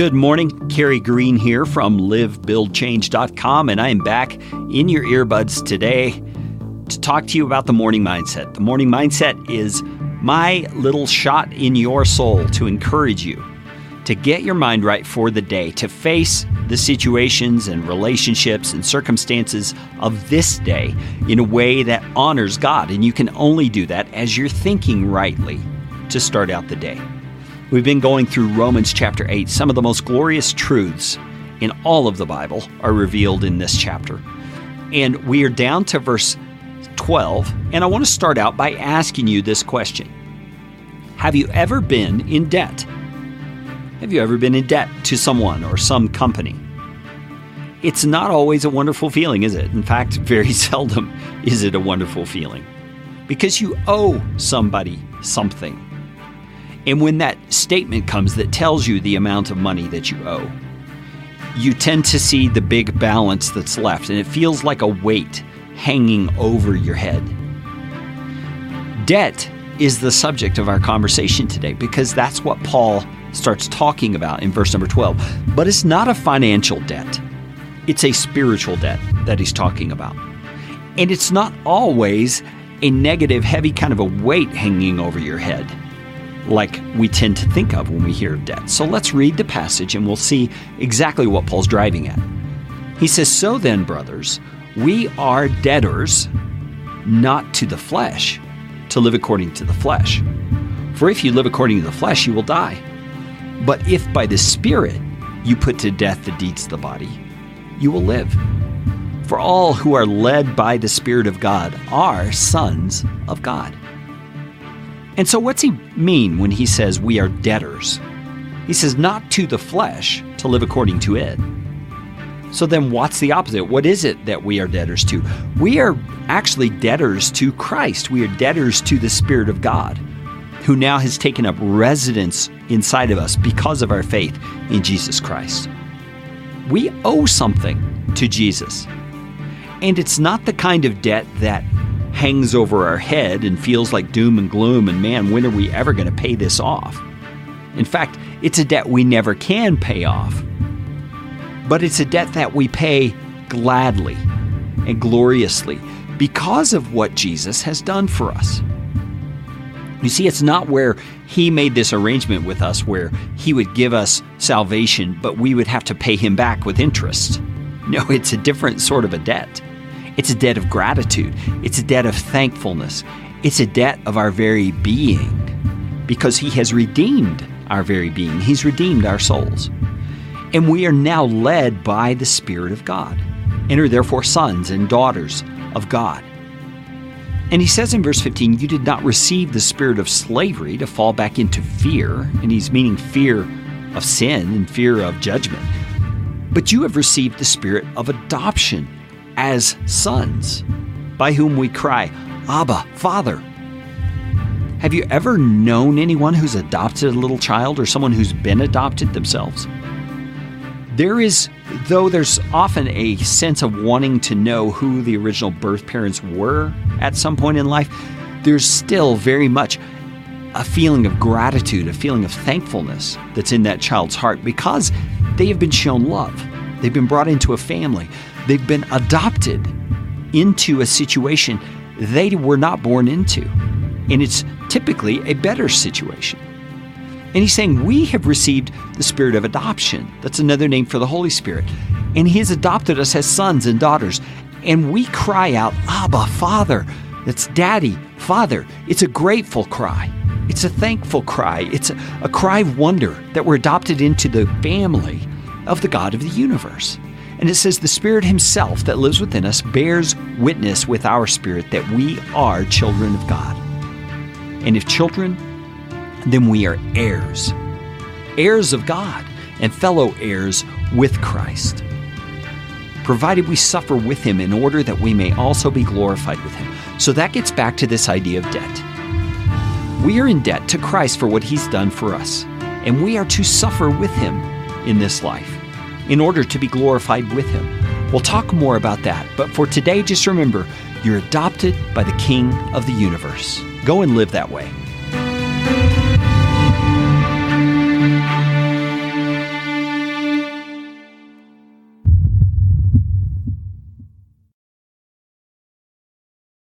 Good morning. Kerry Green here from livebuildchange.com, and I am back in your earbuds today to talk to you about the morning mindset. The morning mindset is my little shot in your soul to encourage you to get your mind right for the day, to face the situations and relationships and circumstances of this day in a way that honors God. And you can only do that as you're thinking rightly to start out the day. We've been going through Romans chapter 8. Some of the most glorious truths in all of the Bible are revealed in this chapter. And we are down to verse 12, and I want to start out by asking you this question. Have you ever been in debt? Have you ever been in debt to someone or some company? It's not always a wonderful feeling, is it? In fact, very seldom is it a wonderful feeling, because you owe somebody something. And when that statement comes that tells you the amount of money that you owe, you tend to see the big balance that's left, and it feels like a weight hanging over your head. Debt is the subject of our conversation today because that's what Paul starts talking about in verse number 12. But it's not a financial debt. It's a spiritual debt that he's talking about. And it's not always a negative, heavy kind of a weight hanging over your head like we tend to think of when we hear of debt. So let's read the passage and we'll see exactly what Paul's driving at. He says, "So then, brothers, we are debtors, not to the flesh, to live according to the flesh. For if you live according to the flesh, you will die. But if by the Spirit you put to death the deeds of the body, you will live. For all who are led by the Spirit of God are sons of God." And so what's he mean when he says we are debtors? He says not to the flesh, to live according to it. So then what's the opposite? What is it that we are debtors to? We are actually debtors to Christ. We are debtors to the Spirit of God, who now has taken up residence inside of us because of our faith in Jesus Christ. We owe something to Jesus. And it's not the kind of debt that hangs over our head and feels like doom and gloom and man, when are we ever going to pay this off? In fact, it's a debt we never can pay off. But it's a debt that we pay gladly and gloriously because of what Jesus has done for us. You see, it's not where he made this arrangement with us where he would give us salvation, but we would have to pay him back with interest. No, it's a different sort of a debt. It's a debt of gratitude. It's a debt of thankfulness. It's a debt of our very being because he has redeemed our very being. He's redeemed our souls. And we are now led by the Spirit of God and are therefore sons and daughters of God. And he says in verse 15, you did not receive the spirit of slavery to fall back into fear. And he's meaning fear of sin and fear of judgment. But you have received the spirit of adoption as sons, by whom we cry, Abba, Father. Have you ever known anyone who's adopted a little child or someone who's been adopted themselves? There's often a sense of wanting to know who the original birth parents were at some point in life, there's still very much a feeling of gratitude, a feeling of thankfulness that's in that child's heart because they have been shown love. They've been brought into a family. They've been adopted into a situation they were not born into. And it's typically a better situation. And he's saying we have received the spirit of adoption. That's another name for the Holy Spirit. And he has adopted us as sons and daughters. And we cry out, Abba, Father. That's Daddy, Father. It's a grateful cry. It's a thankful cry. It's a cry of wonder that we're adopted into the family of the God of the universe. And it says the Spirit himself that lives within us bears witness with our spirit that we are children of God. And if children, then we are heirs, heirs of God and fellow heirs with Christ, provided we suffer with him in order that we may also be glorified with him. So that gets back to this idea of debt. We are in debt to Christ for what he's done for us, and we are to suffer with him in this life in order to be glorified with him. We'll talk more about that, but for today, just remember, you're adopted by the King of the universe. Go and live that way.